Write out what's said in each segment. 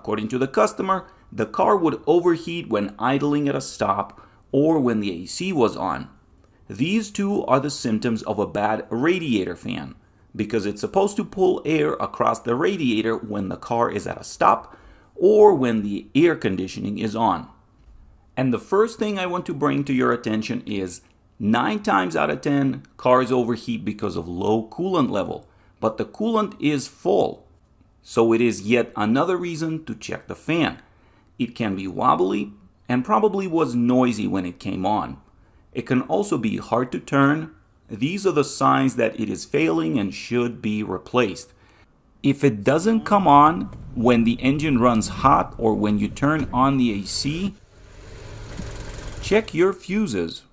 According to the customer, the car would overheat when idling at a stop or when the AC was on. These two are the symptoms of a bad radiator fan, because it's supposed to pull air across the radiator when the car is at a stop or when the air conditioning is on. And the first thing I want to bring to your attention is 9 times out of 10, cars overheat because of low coolant level, but the coolant is full. So it is yet another reason to check the fan. It can be wobbly and probably was noisy when it came on. It can also be hard to turn. These are the signs that it is failing and should be replaced. If it doesn't come on when the engine runs hot or when you turn on the AC, check your fuses.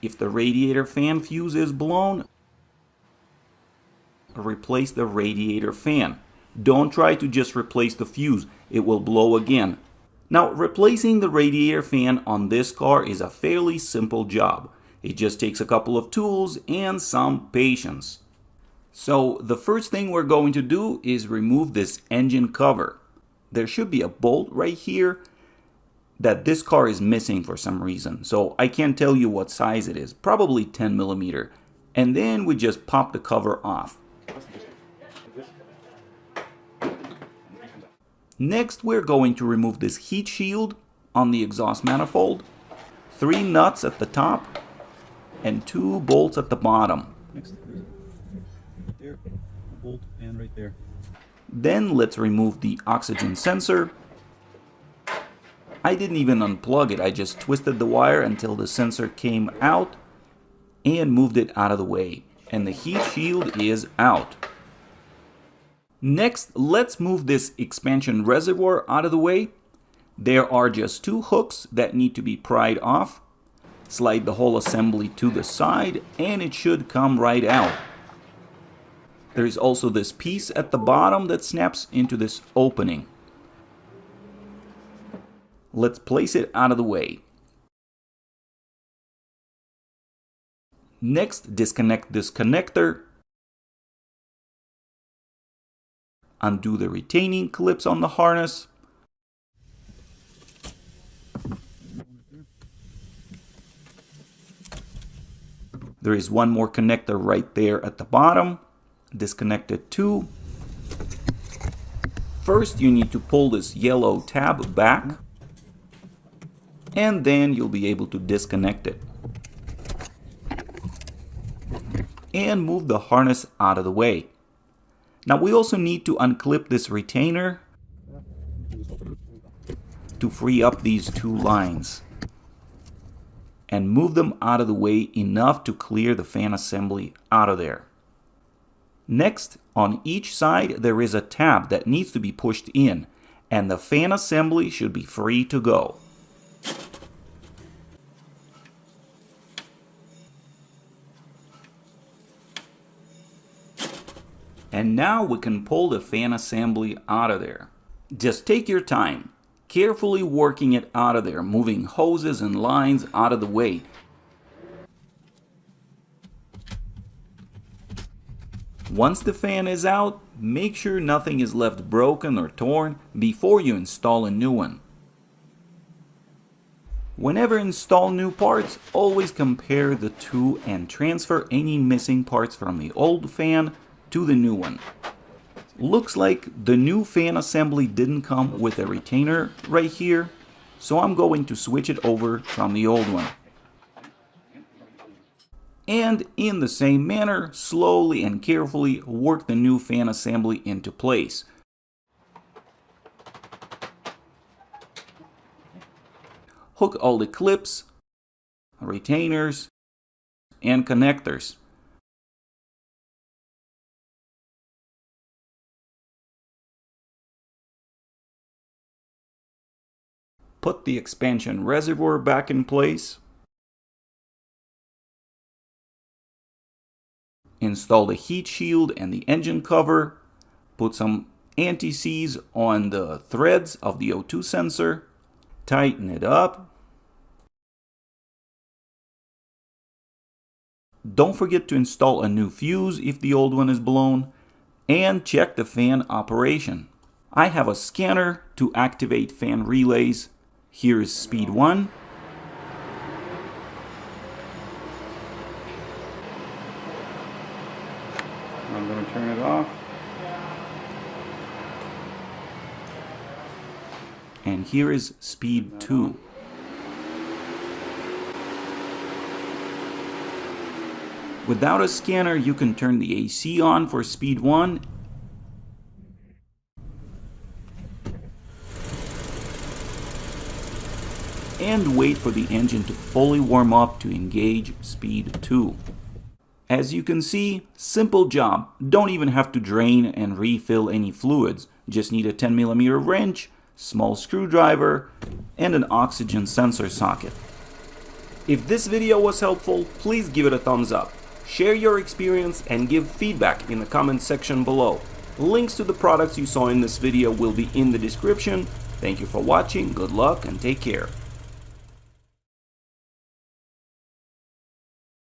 If the radiator fan fuse is blown, replace the radiator fan. Don't try to just replace the fuse, it will blow again. Now, replacing the radiator fan on this car is a fairly simple job. It just takes a couple of tools and some patience. So the first thing we're going to do is remove this engine cover. There should be a bolt right here that this car is missing for some reason. So I can't tell you what size it is, probably 10 millimeter. And then we just pop the cover off. Next, we're going to remove this heat shield on the exhaust manifold, 3 nuts at the top, and 2 bolts at the bottom. Next, there, a bolt, and right there. Then let's remove the oxygen sensor. I didn't even unplug it, I just twisted the wire until the sensor came out and moved it out of the way. And the heat shield is out. Next, let's move this expansion reservoir out of the way. There are just 2 hooks that need to be pried off. Slide the whole assembly to the side and it should come right out. There is also this piece at the bottom that snaps into this opening. Let's place it out of the way. Next, disconnect this connector. Undo the retaining clips on the harness. There is one more connector right there at the bottom. Disconnect it too. First, you need to pull this yellow tab back, and then you'll be able to disconnect it. And move the harness out of the way. Now we also need to unclip this retainer to free up these 2 lines and move them out of the way enough to clear the fan assembly out of there. Next, on each side there is a tab that needs to be pushed in and the fan assembly should be free to go. And now we can pull the fan assembly out of there. Just take your time, carefully working it out of there, moving hoses and lines out of the way. Once the fan is out, make sure nothing is left broken or torn before you install a new one. Whenever install new parts, always compare the two and transfer any missing parts from the old fan to the new one. Looks like the new fan assembly didn't come with a retainer right here, so I'm going to switch it over from the old one. And in the same manner, slowly and carefully work the new fan assembly into place. Hook all the clips, retainers, and connectors. Put the expansion reservoir back in place. Install the heat shield and the engine cover. Put some anti-seize on the threads of the O2 sensor. Tighten it up. Don't forget to install a new fuse if the old one is blown. and check the fan operation. I have a scanner to activate fan relays. Here is speed 1. I'm going to turn it off. And here is speed 2. Without a scanner, you can turn the AC on for speed 1 and wait for the engine to fully warm up to engage speed 2. As you can see, simple job. Don't even have to drain and refill any fluids. Just need a 10mm wrench, small screwdriver, and an oxygen sensor socket. If this video was helpful, please give it a thumbs up. Share your experience and give feedback in the comment section below. Links to the products you saw in this video will be in the description. Thank you for watching, good luck, and take care.